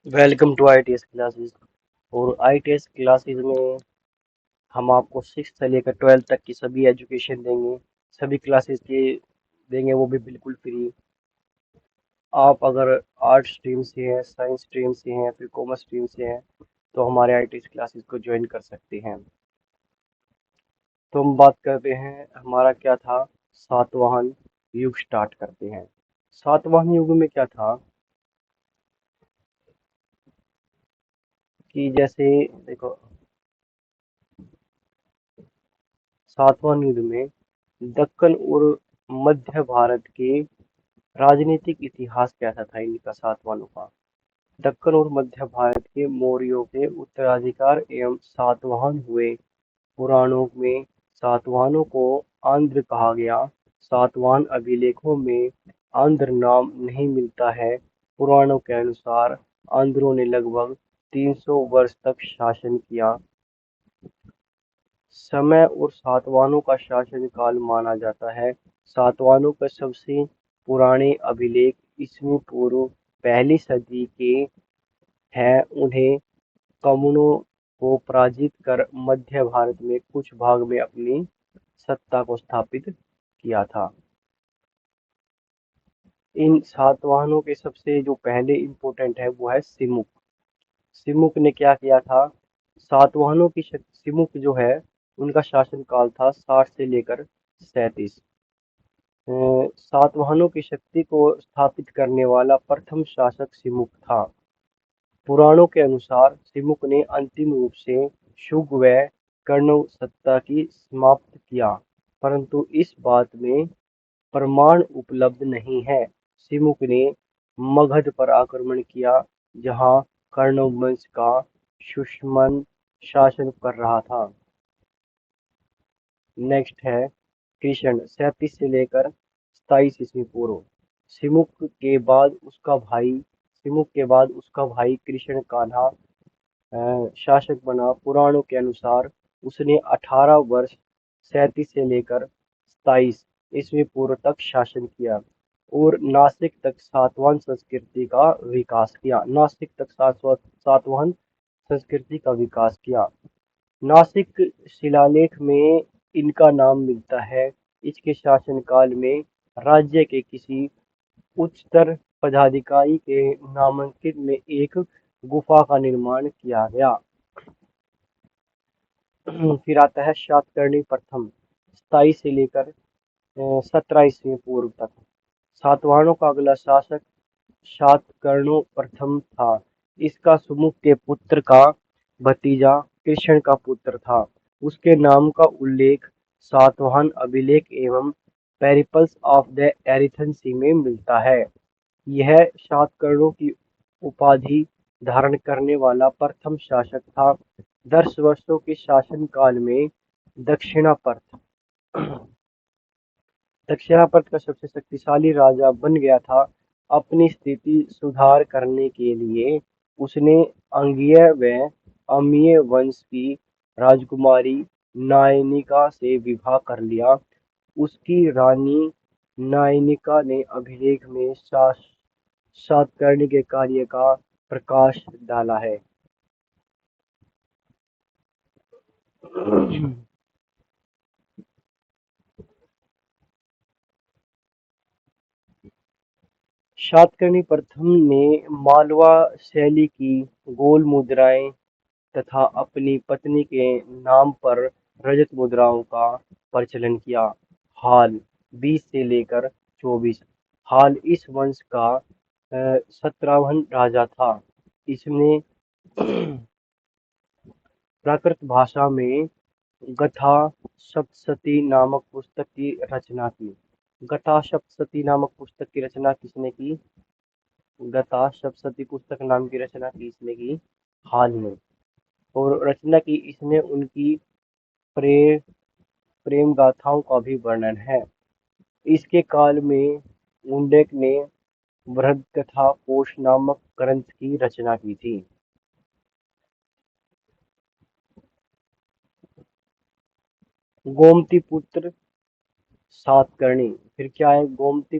Welcome to ITS classes. और ITS classes में हम आपको सिक्स से लेकर ट्वेल्थ तक की सभी एजुकेशन देंगे। सभी क्लासेस के देंगे, वो भी बिल्कुल फ्री। आप अगर आर्ट स्ट्रीम से हैं, साइंस स्ट्रीम से हैं, फिर कॉमर्स स्ट्रीम से हैं, तो हमारे आईटीएस क्लासेस को ज्वाइन कर सकते हैं। तो हम बात करते हैं हमारा क्या था। सातवाहन युग स्टार्ट करते हैं। सातवाहन युग में क्या था कि जैसे देखो, सातवाहन युग में दक्कन और मध्य भारत के राजनीतिक इतिहास कैसा था इनका सातवाहनों का। दक्कन और मध्य भारत के मौर्यों के उत्तराधिकार एवं सातवाहन हुए। पुराणों में सातवाहनों को आंध्र कहा गया। सातवाहन अभिलेखों में आंध्र नाम नहीं मिलता है। पुराणों के अनुसार आंध्रों ने लगभग 300 वर्ष तक शासन किया। समय और सातवाहनों का शासन काल माना जाता है। सातवाहनों का सबसे पुराने अभिलेख ईस्वी पूर्व पहली सदी के हैं। उन्हें कम्मों को पराजित कर मध्य भारत में कुछ भाग में अपनी सत्ता को स्थापित किया था। इन सातवाहनों के सबसे जो पहले इम्पोर्टेंट है वो है सिमुक। सिमुक ने क्या किया था। सातवाहनों की सिमुक जो है उनका शासन काल था 60 से लेकर 37। सातवाहनों की शक्ति को स्थापित करने वाला प्रथम शासक सिमुक था। पुराणों के अनुसार सिमुक ने अंतिम रूप से शुंग व कर्ण सत्ता की समाप्त किया, परंतु इस बात में प्रमाण उपलब्ध नहीं है। सिमुक ने मगध पर आक्रमण किया, जहां कर्ण वंश का दुश्मन शासन कर रहा था। नेक्स्ट है कृष्ण, 37 से लेकर 27 ईस्वी पूर्व। सिमुक के बाद उसका भाई कृष्ण कान्हा शासक बना। पुराणों के अनुसार उसने 18 वर्ष 37 से लेकर 27 ईस्वी पूर्व तक शासन किया और नासिक तक सातवाहन संस्कृति का विकास किया। नासिक शिलालेख में इनका नाम मिलता है। इसके शासनकाल में राज्य के किसी उच्चतर पदाधिकारी के नामांकित में एक गुफा का निर्माण किया गया। फिर आता है सातकर्णी प्रथम, 27 से लेकर 17 ईस्वी पूर्व तक। सातवाहनों का अगला शासक सातकर्णो प्रथम था। इसका सुमुख के पुत्र का भतीजा कृष्ण का पुत्र था। उसके नाम का उल्लेख सातवाहन अभिलेख एवं पेरिपल्स ऑफ द एरिथन सी में मिलता है। यह सातकर्णों की उपाधि धारण करने वाला प्रथम शासक था। 10 वर्षों के शासनकाल में दक्षिणापथ दक्षिणापथ का सबसे शक्तिशाली राजा बन गया था। अपनी स्थिति सुधार करने के लिए उसने अंगीय व अमीय वंश की राजकुमारी नायनिका से विवाह कर लिया। उसकी रानी नायनिका ने अभिलेख में सातकर्णी के कार्य का प्रकाश डाला है। सातकर्णी प्रथम ने मालवा शैली की गोल मुद्राएं तथा अपनी पत्नी के नाम पर रजत मुद्राओं का प्रचलन किया। हाल 20 से लेकर 24। हाल इस वंश का 17वां राजा था। इसने प्राकृत भाषा में गथा सप्तशती नामक पुस्तक की रचना की। गथा सप्तशती नामक पुस्तक की रचना किसने की। गथा सप्तशती पुस्तक नाम की रचना की इसने की हाल में। और रचना की इसमें उनकी प्रे प्रेम गाथाओं का भी वर्णन है। इसके काल में उंडेक ने बृहदकथा कोश नामक ग्रंथ की रचना की थी। गोमती पुत्र सातकर्णी। फिर क्या है गोमती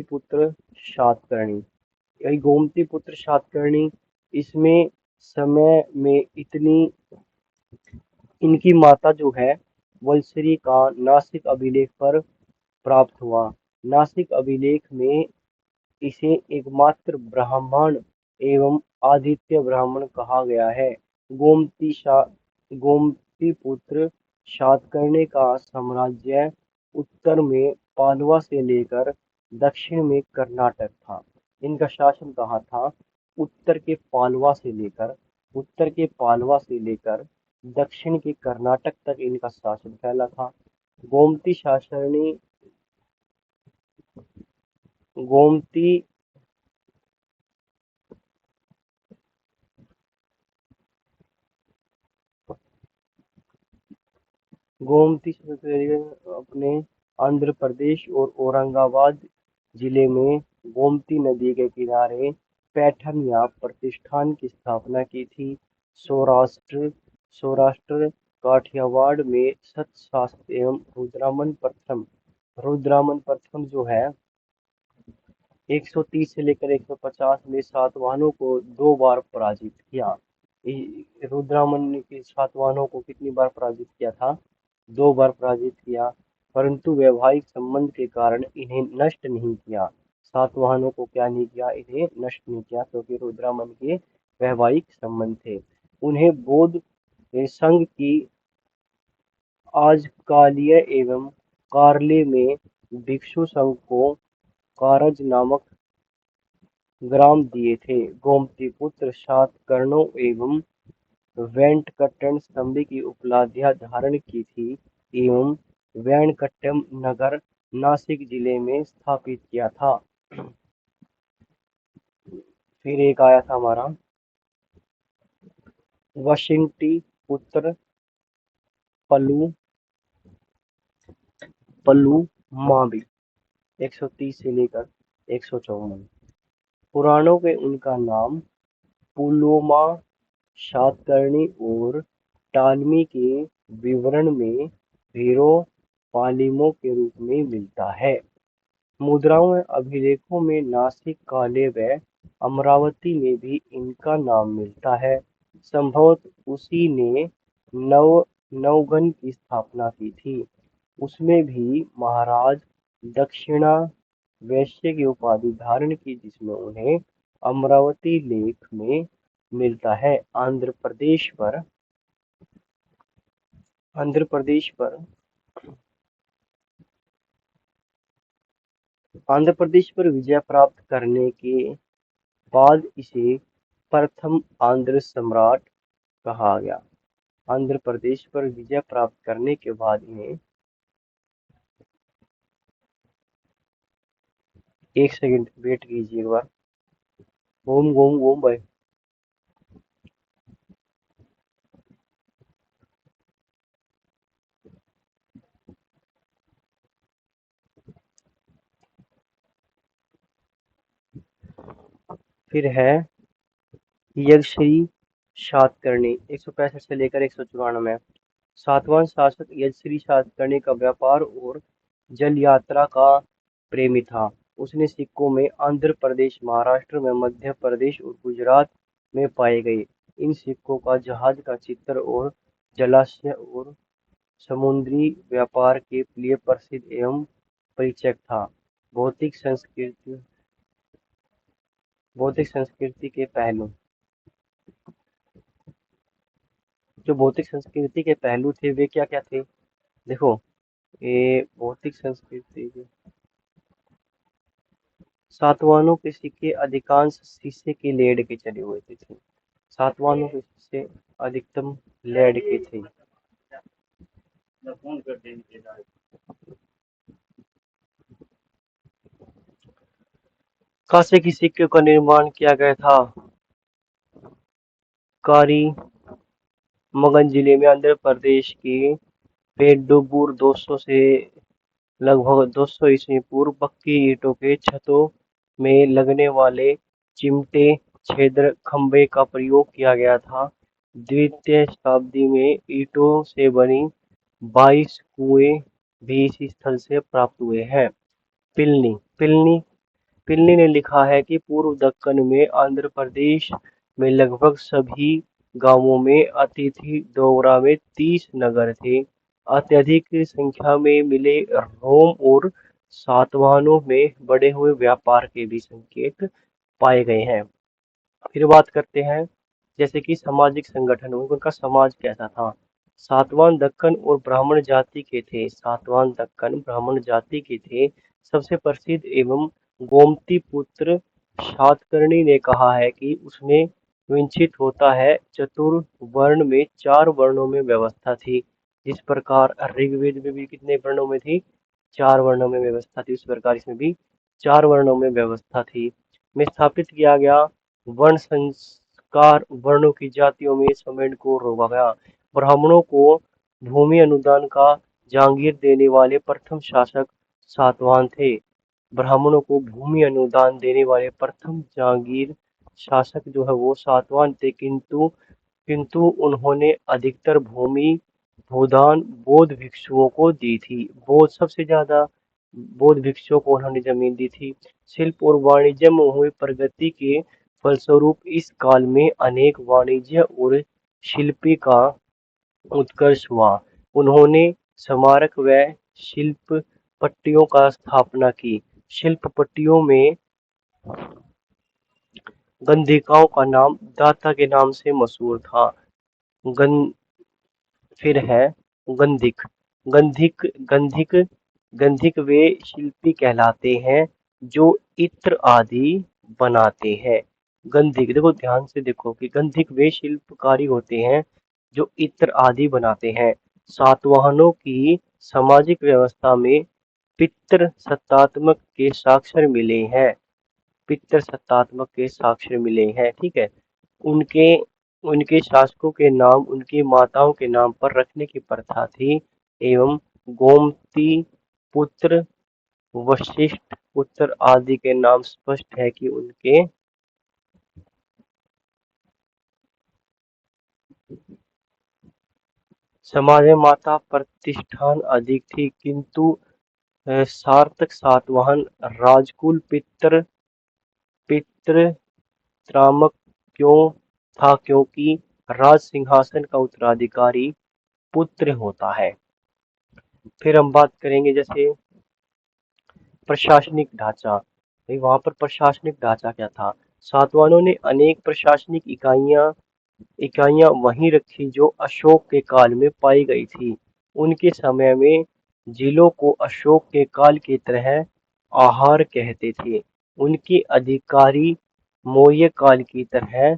पुत्र सातकर्णी। यही गोमती पुत्र सातकर्णी, इसमें समय में इतनी इनकी माता जो है वल्सरी का नासिक अभिलेख पर प्राप्त हुआ। नासिक अभिलेख में इसे एकमात्र ब्राह्मण एवं आदित्य ब्राह्मण कहा गया है। गोमतीपुत्र सातकर्णी का साम्राज्य उत्तर में पालवा से लेकर दक्षिण में कर्नाटक था। इनका शासन कहाँ था? उत्तर के पालवा से लेकर दक्षिण के कर्नाटक तक इनका शासन फैला था। गोमती शासनी गोमती गोमती अपने आंध्र प्रदेश और औरंगाबाद जिले में गोमती नदी के किनारे पैठन या प्रतिष्ठान की स्थापना की थी। सौराष्ट्र काठियावाड़ में सतशास्त्र एवं रुद्रामन प्रथम जो है 130 से लेकर 150 में सातवाहनों को 2 बार पराजित किया। रुद्रामन ने के सातवाहनों को कितनी बार पराजित किया था? 2 बार पराजित किया, परंतु वैवाहिक संबंध के कारण इन्हें नष्ट नहीं किया। सातवाहनों को क्या नहीं किया? इन्हें नष्ट नहीं किया, क्योंकि रुद्रामन के वैवाहिक संबंध थे। उन्हें बौद्ध संघ की आजकालिय एवं कार्ले में भिक्षु संघ को कारज नामक ग्राम दिए थे। गोमतीपुत्र सातकर्णों एवं वेंकटन स्तंभ की उपाधियां धारण की थी एवं वेंकटम नगर नासिक जिले में स्थापित किया था। फिर एक आया था हमारा वशिष्ठी पुत्र पलूमावी 130 से लेकर 154। पुराणों में उनका नाम पुलोमा, सातकर्णी और टालमी के विवरण में भीरो पालिमो के रूप में मिलता है। मुद्राओं एवं अभिलेखों में नासिक, काले व अमरावती में भी इनका नाम मिलता है। संभवतः उसी ने नवगन की स्थापना की थी। उसमें भी महाराज दक्षिणा वैश्य की उपाधि धारण की, जिसमें उन्हें अमरावती लेख में मिलता है। आंध्र प्रदेश पर विजय प्राप्त करने के बाद इसे प्रथम आंध्र सम्राट कहा गया। आंध्र प्रदेश पर विजय प्राप्त करने के बाद इन्हें एक सेकंड वेट कीजिए एक बार। ओम भाई। फिर है यज्ञश्री सातकर्णी 165 से लेकर 194। सातवां शासक यज्ञश्री सातकर्णी का व्यापार और जल यात्रा का प्रेमी था। उसने सिक्कों में आंध्र प्रदेश, महाराष्ट्र में मध्य प्रदेश और गुजरात में पाए गए। इन सिक्कों का जहाज का चित्र और जलाशय और समुद्री व्यापार के लिए प्रसिद्ध एवं परिचय था। भौतिक संस्कृति के पहलू जो भौतिक संस्कृति के पहलू थे वे क्या क्या थे? देखो, ये भौतिक संस्कृति के सातवाहनों के सिक्के अधिकांश शीशे के लेड के चले हुए थे। सातवाहनों के सिक्के अधिकतम लेड के थे। कांसे की सिक्के का निर्माण किया गया था कारी मगन जिले में, आंध्र प्रदेश के पेड्डुबुर 200 से लगभग 200 ईस्वी पूर्व पक्की ईंटों के छतों में लगने वाले चिमटे छेदक खंभे का प्रयोग किया गया था। द्वितीय शताब्दी में ईंटों से बनी 22 कुएं भी इसी स्थल से प्राप्त हुए हैं। पिलनी पिल्ली ने लिखा है कि पूर्व दक्कन में आंध्र प्रदेश में लगभग सभी गांवों में अतिथि डोगरा में 30 नगर थे। अत्यधिक संख्या में मिले रोम और सातवाहनों में बढ़े हुए व्यापार के भी संकेत पाए गए हैं। फिर बात करते हैं जैसे कि सामाजिक संगठन उनका समाज कैसा था। सातवाहन दक्कन और ब्राह्मण जाति के थे। सातवाहन दक्कन ब्राह्मण जाति के थे। सबसे प्रसिद्ध एवं गोमती पुत्र सातकर्णी ने कहा है कि उसमें विंचित होता है चतुर्वर्ण में 4 वर्णों में व्यवस्था थी। जिस प्रकार ऋग्वेद में भी कितने वर्णों में थी, 4 वर्णों में व्यवस्था थी, उस प्रकार इसमें भी 4 वर्णों में व्यवस्था थी। में स्थापित किया गया वर्ण संस्कार वर्णों की जातियों में समेट को रोका गया। ब्राह्मणों को भूमि अनुदान का जागीर देने वाले प्रथम शासक सातवाहन थे। ब्राह्मणों को भूमि अनुदान देने वाले प्रथम जागीर शासक जो है वो सातवाहन थे, किंतु किंतु उन्होंने अधिकतर भूमि भूदान बौद्ध भिक्षुओं को दी थी। बौद्ध सबसे ज्यादा बौद्ध भिक्षुओं को उन्होंने जमीन दी थी। शिल्प और वाणिज्य में हुई प्रगति के फलस्वरूप इस काल में अनेक वाणिज्य और शिल्पी का उत्कर्ष हुआ। उन्होंने स्मारक व शिल्प पट्टियों का स्थापना की। शिल्प पट्टियों में गंधिकाओं का नाम दाता के नाम से मशहूर था। गं फिर है गंधिक। गंधिक गंधिक गंधिक वे शिल्पी कहलाते हैं जो इत्र आदि बनाते हैं। गंधिक देखो ध्यान से देखो कि गंधिक वे शिल्पकारी होते हैं जो इत्र आदि बनाते हैं। सातवाहनों की सामाजिक व्यवस्था में पितृ सत्तात्मक के साक्ष्य मिले हैं। पितृ सत्तात्मक के साक्ष्य मिले हैं, ठीक है। उनके उनके शासकों के नाम उनकी माताओं के नाम पर रखने की प्रथा थी। एवं गोमती पुत्र वशिष्ठ पुत्र आदि के नाम स्पष्ट है कि उनके समाज में माता प्रतिष्ठान अधिक थी, किंतु सार्थक सातवाहन राजकुल पितृत्रामक क्यों था, क्योंकि राज सिंहासन का उत्तराधिकारी पुत्र होता है। फिर हम बात करेंगे जैसे प्रशासनिक ढांचा। वहां पर प्रशासनिक ढांचा क्या था। सातवाहनों ने अनेक प्रशासनिक इकाइयां वहीं रखी जो अशोक के काल में पाई गई थी। उनके समय में जिलों को अशोक के काल की तरह आहार कहते थे। उनके अधिकारी मौर्य काल की तरह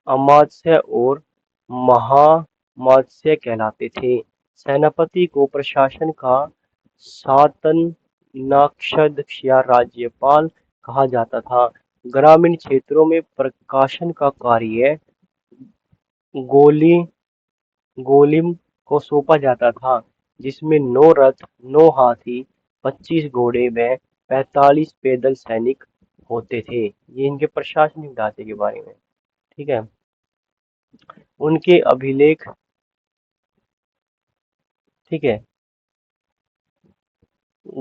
अमात्य और महामात्य कहलाते थे। सेनापति को प्रशासन का शासनाध्यक्ष या राज्यपाल कहा जाता था। ग्रामीण क्षेत्रों में प्रशासन का कार्य गोली गोलिम को सौंपा जाता था, जिसमें 9 रथ, 9 हाथी, 25 घोड़े व 45 पैदल सैनिक होते थे। ये इनके प्रशासनिक ढांचे के बारे में, ठीक है। उनके अभिलेख, ठीक है।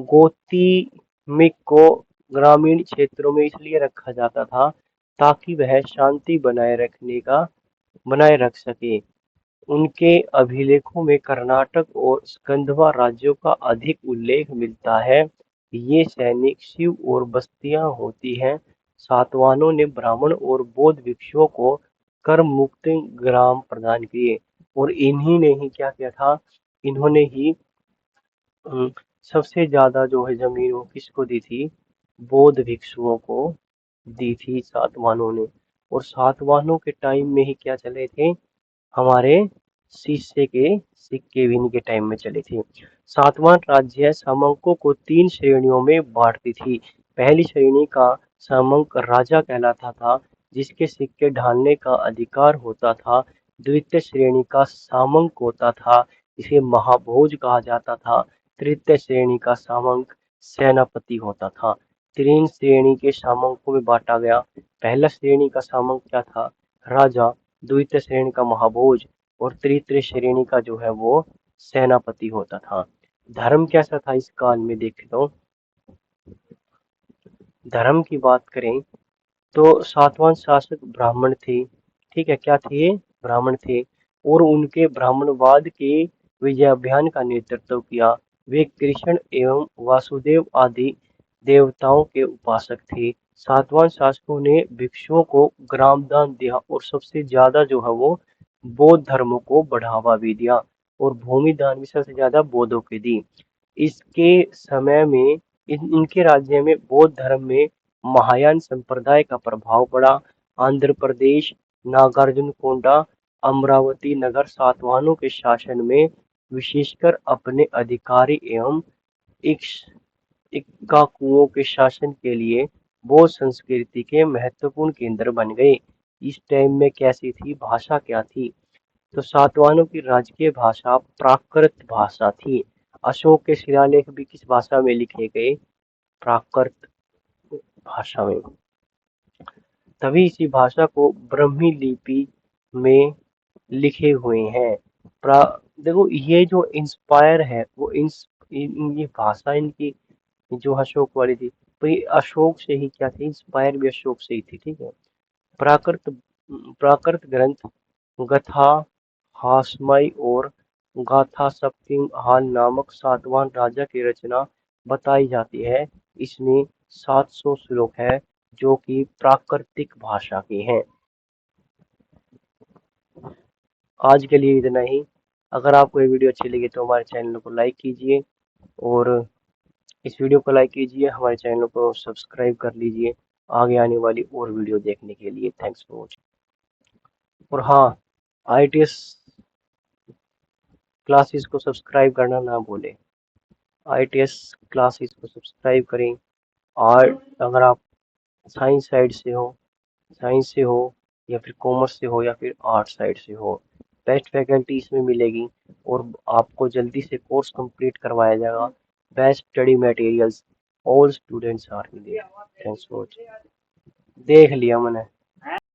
गोतिमिक को ग्रामीण क्षेत्रों में इसलिए रखा जाता था ताकि वह शांति बनाए रख सके। उनके अभिलेखों में कर्नाटक और स्कंदवा राज्यों का अधिक उल्लेख मिलता है। ये सैनिक शिव और बस्तियां होती हैं। सातवाहनों ने ब्राह्मण और बौद्ध भिक्षुओं को कर मुक्त ग्राम प्रदान किए और इन्हीं ने ही क्या किया था, इन्होंने ही सबसे ज्यादा जो है जमीन वो किसको दी थी, बौद्ध भिक्षुओं को दी थी सातवाहनों ने। और सातवाहनों के टाइम में ही क्या चले थे, हमारे शीशे के सिक्के भी इनके टाइम में चले थे। सातवाहन राज्य सामंकों को 3 श्रेणियों में बांटती थी। पहली श्रेणी का सामंक राजा कहलाता था, जिसके सिक्के ढालने का अधिकार होता था। द्वितीय श्रेणी का सामंक होता था, इसे महाभोज कहा जाता था। तृतीय श्रेणी का सामंक सेनापति होता था। 3 श्रेणी के सामंकों में बांटा गया। पहला श्रेणी का सामंक क्या था, राजा। द्वितीय श्रेणी का महाभोज और तृतीय श्रेणी का जो है वो सेनापति होता था। धर्म कैसा था इस काल में देखे तो धर्म की बात करें तो सातवां शासक ब्राह्मण थे। ठीक है, क्या थे? ब्राह्मण थे। और उनके ब्राह्मणवाद के विजय अभियान का नेतृत्व किया। वे कृष्ण एवं वासुदेव आदि देवताओं के उपासक थे। सातवां शासकों ने भिक्षुओं को ग्राम दान दिया और सबसे ज्यादा जो है वो बौद्ध धर्म को बढ़ावा भी दिया, और भूमि दान भी सबसे ज्यादा बौद्धों के दी। इसके समय में इनके राज्य में बौद्ध धर्म में महायान संप्रदाय का प्रभाव पड़ा। आंध्र प्रदेश, नागार्जुनकोंडा, अमरावती नगर सातवाहनों के शासन में विशेषकर अपने अधिकारी एवं इक्काकुओं के शासन के लिए बौद्ध संस्कृति के महत्वपूर्ण केंद्र बन गए। इस टाइम में कैसी थी, भाषा क्या थी? तो सातवाहनों की राजकीय भाषा प्राकृत भाषा थी। अशोक के शिलालेख भी किस भाषा में लिखे गए? प्राकृत भाषा में। तभी इसी भाषा को ब्रह्मी लिपि में लिखे हुए हैं। देखो ये जो इंस्पायर है वो ये भाषा इनकी जो अशोक वाली थी, तो ये अशोक से ही क्या थी, इंस्पायर भी अशोक से ही थी। ठीक है। प्राकृत प्राकृत ग्रंथ गथा हासमाई और गाथा सप्तिहान नामक सातवाहन राजा की रचना बताई जाती है। इसमें 700 श्लोक है जो कि प्राकृतिक भाषा के हैं। आज के लिए इतना ही। अगर आपको ये वीडियो अच्छी लगी तो हमारे चैनल को लाइक कीजिए, और इस वीडियो को लाइक कीजिए, हमारे चैनल को सब्सक्राइब कर लीजिए आगे आने वाली और वीडियो देखने के लिए। Thanks for watching. और हाँ, आईटीएस क्लासेस को सब्सक्राइब करना ना भूलें। आईटीएस क्लासेस को सब्सक्राइब करें। और अगर आप साइंस साइड से हो, साइंस से हो या फिर कॉमर्स से हो या फिर आर्ट साइड से हो, बेस्ट फैकल्टी इसमें मिलेगी और आपको जल्दी से कोर्स कंप्लीट करवाया जाएगा। Best study materials all students are मिलेंगे। Thanks for watching. देख लिया मैंने।